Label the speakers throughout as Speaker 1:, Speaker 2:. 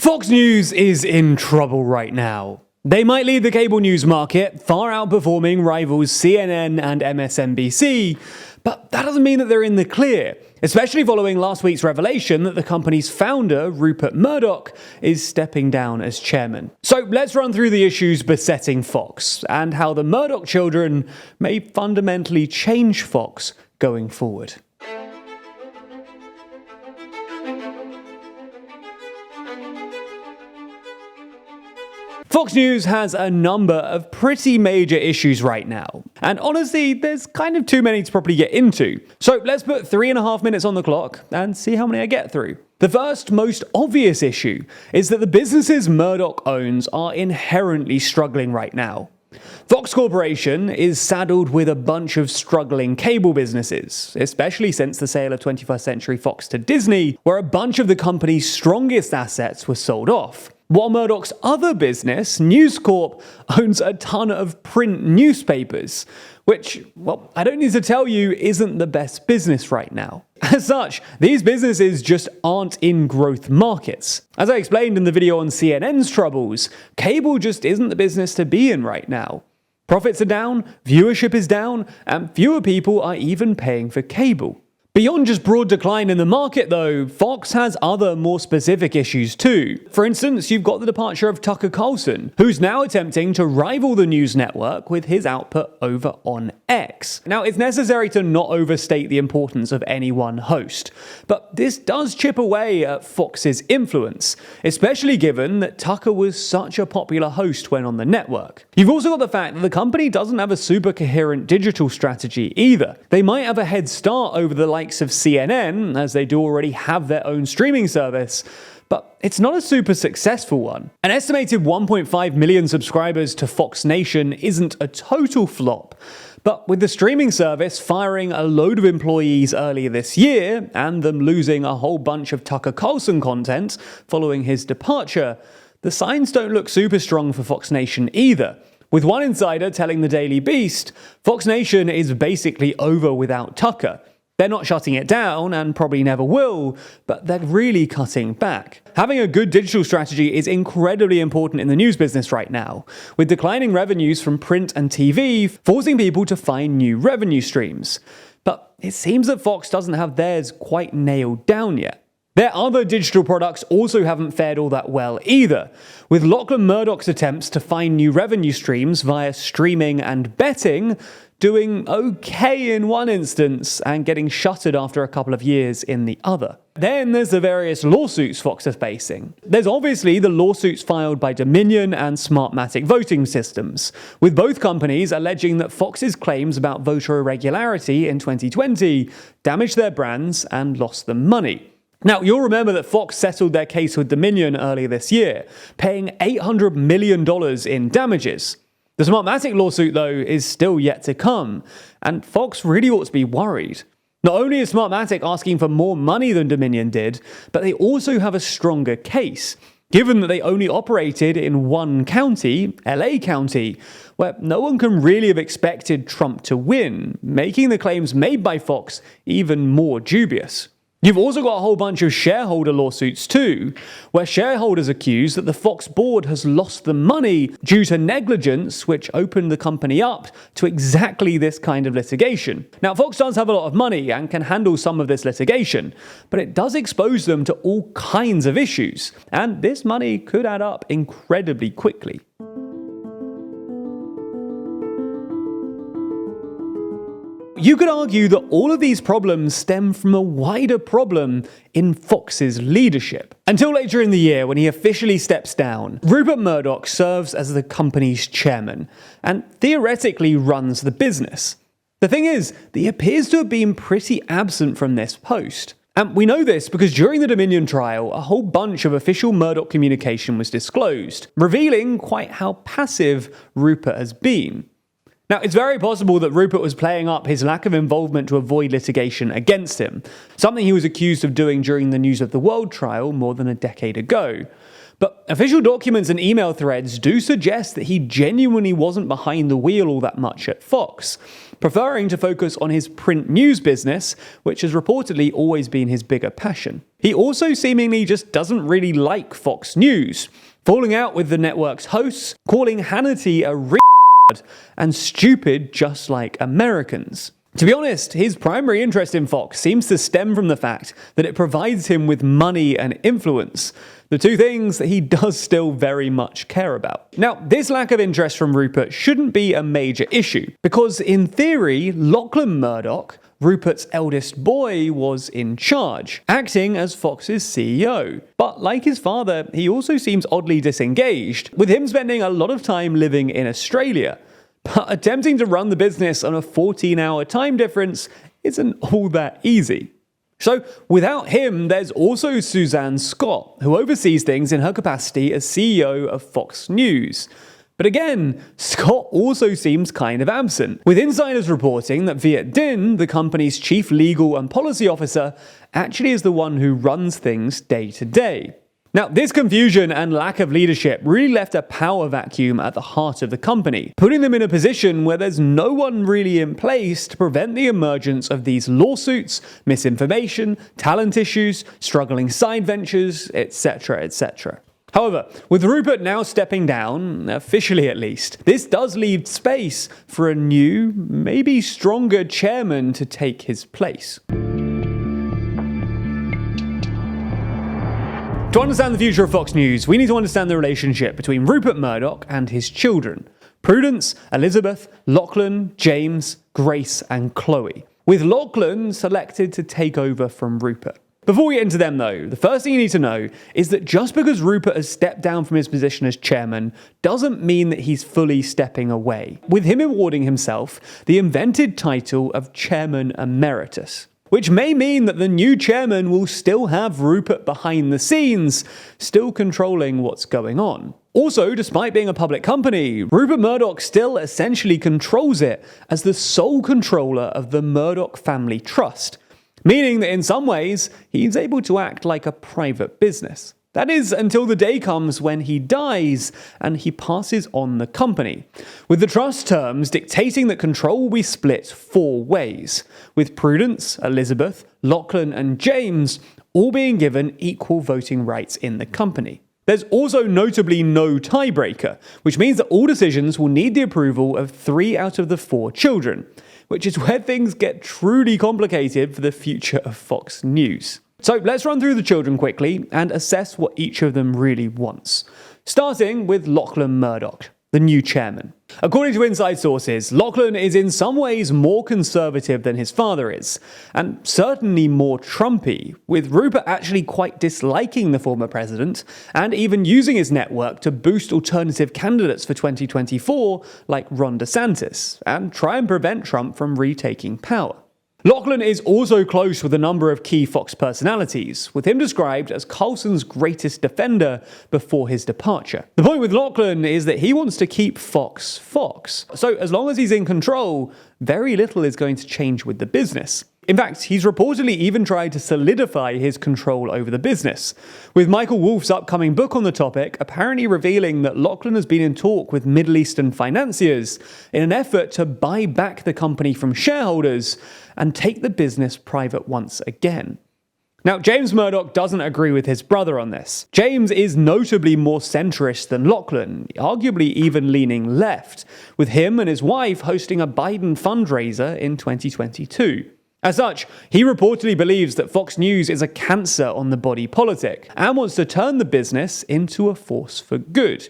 Speaker 1: Fox News is in trouble right now. They might lead the cable news market, far outperforming rivals CNN and MSNBC, but that doesn't mean that they're in the clear, especially following last week's revelation that the company's founder, Rupert Murdoch, is stepping down as chairman. So let's run through the issues besetting Fox, and how the Murdoch children may fundamentally change Fox going forward. Fox News has a number of pretty major issues right now, and honestly, there's kind of too many to properly get into. So let's put 3.5 minutes on the clock and see how many I get through. The first, most obvious issue is that the businesses Murdoch owns are inherently struggling right now. Fox Corporation is saddled with a bunch of struggling cable businesses, especially since the sale of 21st Century Fox to Disney, where a bunch of the company's strongest assets were sold off. While Murdoch's other business, News Corp, owns a ton of print newspapers, which, well, I don't need to tell you, isn't the best business right now. As such, these businesses just aren't in growth markets. As I explained in the video on CNN's troubles, cable just isn't the business to be in right now. Profits are down, viewership is down, and fewer people are even paying for cable. Beyond just broad decline in the market though, Fox has other more specific issues too. For instance, you've got the departure of Tucker Carlson, who's now attempting to rival the news network with his output over on X. Now, it's necessary to not overstate the importance of any one host, but this does chip away at Fox's influence, especially given that Tucker was such a popular host when on the network. You've also got the fact that the company doesn't have a super coherent digital strategy either. They might have a head start over the likes of CNN, as they do already have their own streaming service, but it's not a super successful one. An estimated 1.5 million subscribers to Fox Nation isn't a total flop, but with the streaming service firing a load of employees earlier this year, and them losing a whole bunch of Tucker Carlson content following his departure, the signs don't look super strong for Fox Nation either. With one insider telling the Daily Beast, Fox Nation is basically over without Tucker. They're not shutting it down, and probably never will, but they're really cutting back. Having a good digital strategy is incredibly important in the news business right now, with declining revenues from print and TV forcing people to find new revenue streams. But it seems that Fox doesn't have theirs quite nailed down yet. Their other digital products also haven't fared all that well either, with Lachlan Murdoch's attempts to find new revenue streams via streaming and betting doing okay in one instance and getting shuttered after a couple of years in the other. Then there's the various lawsuits Fox is facing. There's obviously the lawsuits filed by Dominion and Smartmatic voting systems, with both companies alleging that Fox's claims about voter irregularity in 2020 damaged their brands and lost them money. Now, you'll remember that Fox settled their case with Dominion earlier this year, paying $800 million in damages. The Smartmatic lawsuit, though, is still yet to come, and Fox really ought to be worried. Not only is Smartmatic asking for more money than Dominion did, but they also have a stronger case, given that they only operated in one county, LA County, where no one can really have expected Trump to win, making the claims made by Fox even more dubious. You've also got a whole bunch of shareholder lawsuits too, where shareholders accuse that the Fox board has lost the money due to negligence, which opened the company up to exactly this kind of litigation. Now, Fox does have a lot of money and can handle some of this litigation, but it does expose them to all kinds of issues, and this money could add up incredibly quickly. You could argue that all of these problems stem from a wider problem in Fox's leadership. Until later in the year, when he officially steps down, Rupert Murdoch serves as the company's chairman and theoretically runs the business. The thing is, that he appears to have been pretty absent from this post. And we know this because during the Dominion trial, a whole bunch of official Murdoch communication was disclosed, revealing quite how passive Rupert has been. Now, it's very possible that Rupert was playing up his lack of involvement to avoid litigation against him, something he was accused of doing during the News of the World trial more than a decade ago. But official documents and email threads do suggest that he genuinely wasn't behind the wheel all that much at Fox, preferring to focus on his print news business, which has reportedly always been his bigger passion. He also seemingly just doesn't really like Fox News, falling out with the network's hosts, calling Hannity a and stupid just like Americans. To be honest, his primary interest in Fox seems to stem from the fact that it provides him with money and influence, the two things that he does still very much care about. Now, this lack of interest from Rupert shouldn't be a major issue, because in theory, Lachlan Murdoch, Rupert's eldest boy, was in charge, acting as Fox's CEO. But like his father, he also seems oddly disengaged, with him spending a lot of time living in Australia. But attempting to run the business on a 14-hour time difference isn't all that easy. So without him, there's also Suzanne Scott, who oversees things in her capacity as CEO of Fox News. But again, Scott also seems kind of absent, with insiders reporting that Viet Din, the company's chief legal and policy officer, actually is the one who runs things day to day. Now, this confusion and lack of leadership really left a power vacuum at the heart of the company, putting them in a position where there's no one really in place to prevent the emergence of these lawsuits, misinformation, talent issues, struggling side ventures, etc., etc. However, with Rupert now stepping down, officially at least, this does leave space for a new, maybe stronger chairman to take his place. To understand the future of Fox News, we need to understand the relationship between Rupert Murdoch and his children: Prudence, Elizabeth, Lachlan, James, Grace, and Chloe, with Lachlan selected to take over from Rupert. Before we get into them though, the first thing you need to know is that just because Rupert has stepped down from his position as chairman doesn't mean that he's fully stepping away, with him awarding himself the invented title of Chairman Emeritus, which may mean that the new chairman will still have Rupert behind the scenes, still controlling what's going on. Also, despite being a public company, Rupert Murdoch still essentially controls it as the sole controller of the Murdoch Family Trust, meaning that in some ways, he's able to act like a private business. That is, until the day comes when he dies and he passes on the company, with the trust terms dictating that control will be split 4 ways, with Prudence, Elizabeth, Lachlan, and James all being given equal voting rights in the company. There's also notably no tiebreaker, which means that all decisions will need the approval of 3 out of the 4 children, which is where things get truly complicated for the future of Fox News. So let's run through the children quickly and assess what each of them really wants. Starting with Lachlan Murdoch, the new chairman. According to inside sources, Lachlan is in some ways more conservative than his father is, and certainly more Trumpy, with Rupert actually quite disliking the former president, and even using his network to boost alternative candidates for 2024 like Ron DeSantis, and try and prevent Trump from retaking power. Lachlan is also close with a number of key Fox personalities, with him described as Carlson's greatest defender before his departure. The point with Lachlan is that he wants to keep Fox Fox, so as long as he's in control, very little is going to change with the business. In fact, he's reportedly even tried to solidify his control over the business, with Michael Wolff's upcoming book on the topic apparently revealing that Lachlan has been in talk with Middle Eastern financiers in an effort to buy back the company from shareholders and take the business private once again. Now, James Murdoch doesn't agree with his brother on this. James is notably more centrist than Lachlan, arguably even leaning left, with him and his wife hosting a Biden fundraiser in 2022. As such, he reportedly believes that Fox News is a cancer on the body politic and wants to turn the business into a force for good.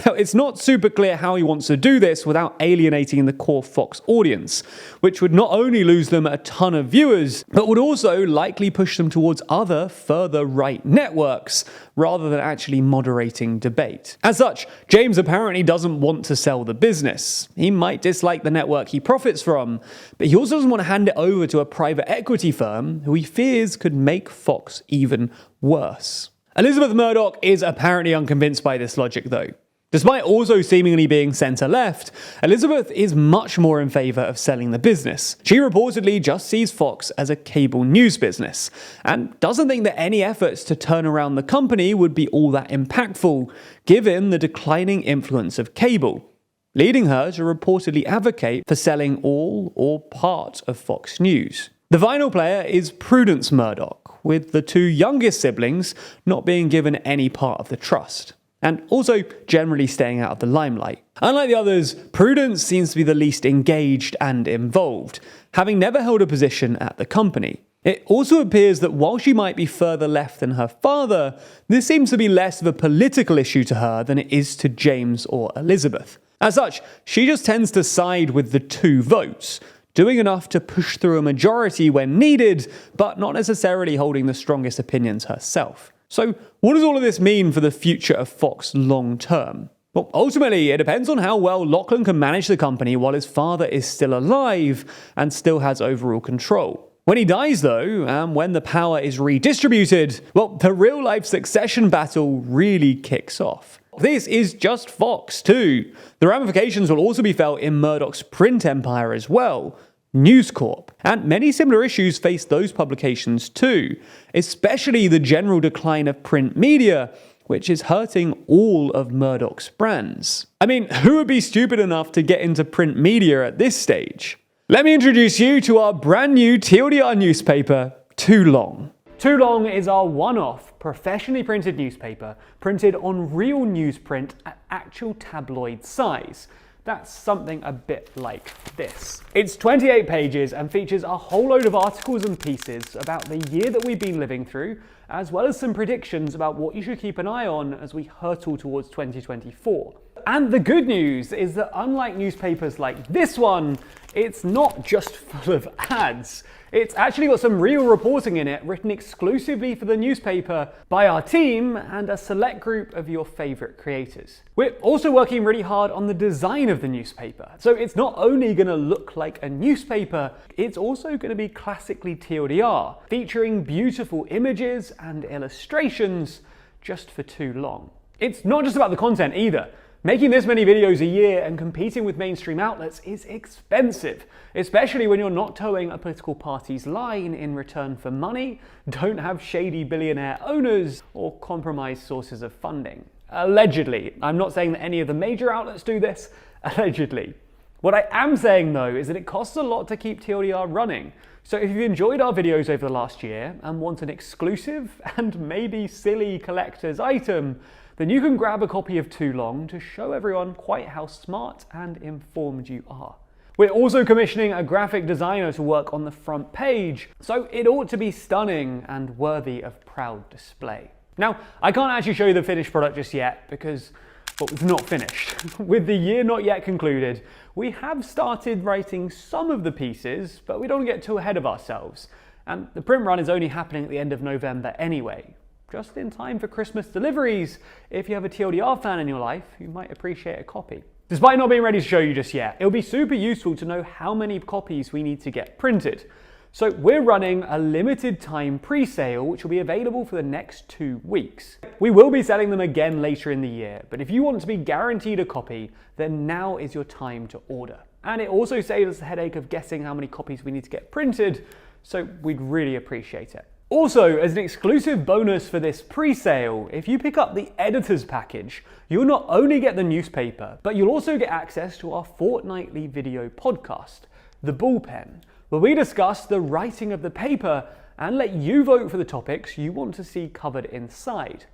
Speaker 1: Now, it's not super clear how he wants to do this without alienating the core Fox audience, which would not only lose them a ton of viewers, but would also likely push them towards other, further right networks, rather than actually moderating debate. As such, James apparently doesn't want to sell the business. He might dislike the network he profits from, but he also doesn't want to hand it over to a private equity firm who he fears could make Fox even worse. Elizabeth Murdoch is apparently unconvinced by this logic though. Despite also seemingly being centre-left, Elizabeth is much more in favour of selling the business. She reportedly just sees Fox as a cable news business, and doesn't think that any efforts to turn around the company would be all that impactful, given the declining influence of cable, leading her to reportedly advocate for selling all or part of Fox News. The final player is Prudence Murdoch, with the two youngest siblings not being given any part of the trust, and also generally staying out of the limelight. Unlike the others, Prudence seems to be the least engaged and involved, having never held a position at the company. It also appears that while she might be further left than her father, this seems to be less of a political issue to her than it is to James or Elizabeth. As such, she just tends to side with the two votes, doing enough to push through a majority when needed, but not necessarily holding the strongest opinions herself. So, what does all of this mean for the future of Fox long term? Well, ultimately, it depends on how well Lachlan can manage the company while his father is still alive and still has overall control. When he dies, though, and when the power is redistributed, well, the real-life succession battle really kicks off. This is just Fox, too. The ramifications will also be felt in Murdoch's print empire as well, News Corp, and many similar issues face those publications too, especially the general decline of print media, which is hurting all of Murdoch's brands. I mean, who would be stupid enough to get into print media at this stage? Let me introduce you to our brand new TLDR newspaper, Too Long. Too Long is our one-off, professionally printed newspaper, printed on real newsprint at actual tabloid size. That's something a bit like this. It's 28 pages and features a whole load of articles and pieces about the year that we've been living through, as well as some predictions about what you should keep an eye on as we hurtle towards 2024. And the good news is that unlike newspapers like this one, it's not just full of ads. It's actually got some real reporting in it, written exclusively for the newspaper by our team and a select group of your favourite creators. We're also working really hard on the design of the newspaper. So it's not only going to look like a newspaper, it's also going to be classically TLDR, featuring beautiful images and illustrations just for Too Long. It's not just about the content either. Making this many videos a year and competing with mainstream outlets is expensive, especially when you're not towing a political party's line in return for money, don't have shady billionaire owners, or compromised sources of funding. Allegedly. I'm not saying that any of the major outlets do this, allegedly. What I am saying though is that it costs a lot to keep TLDR running. So if you've enjoyed our videos over the last year and want an exclusive and maybe silly collector's item, then you can grab a copy of Too Long to show everyone quite how smart and informed you are. We're also commissioning a graphic designer to work on the front page, so it ought to be stunning and worthy of proud display. Now, I can't actually show you the finished product just yet because, well, it's not finished. With the year not yet concluded, we have started writing some of the pieces, but we don't get too ahead of ourselves. And the print run is only happening at the end of November anyway. Just in time for Christmas deliveries. If you have a TLDR fan in your life, you might appreciate a copy. Despite not being ready to show you just yet, it'll be super useful to know how many copies we need to get printed. So we're running a limited time pre-sale, which will be available for the next 2 weeks. We will be selling them again later in the year, but if you want to be guaranteed a copy, then now is your time to order. And it also saves us the headache of guessing how many copies we need to get printed, so we'd really appreciate it. Also, as an exclusive bonus for this pre-sale, if you pick up the editor's package, you'll not only get the newspaper, but you'll also get access to our fortnightly video podcast, The Bullpen, where we discuss the writing of the paper and let you vote for the topics you want to see covered inside.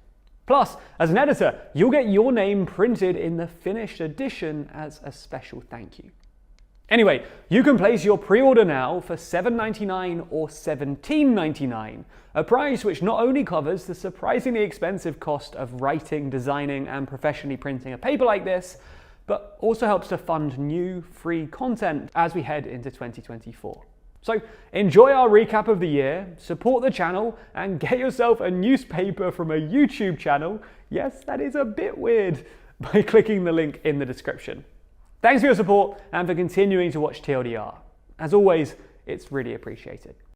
Speaker 1: Plus, as an editor, you'll get your name printed in the finished edition as a special thank you. Anyway, you can place your pre-order now for $7.99 or $17.99, a price which not only covers the surprisingly expensive cost of writing, designing, and professionally printing a paper like this, but also helps to fund new, free content as we head into 2024. So enjoy our recap of the year, support the channel, and get yourself a newspaper from a YouTube channel, yes, that is a bit weird, by clicking the link in the description. Thanks for your support and for continuing to watch TLDR. As always, it's really appreciated.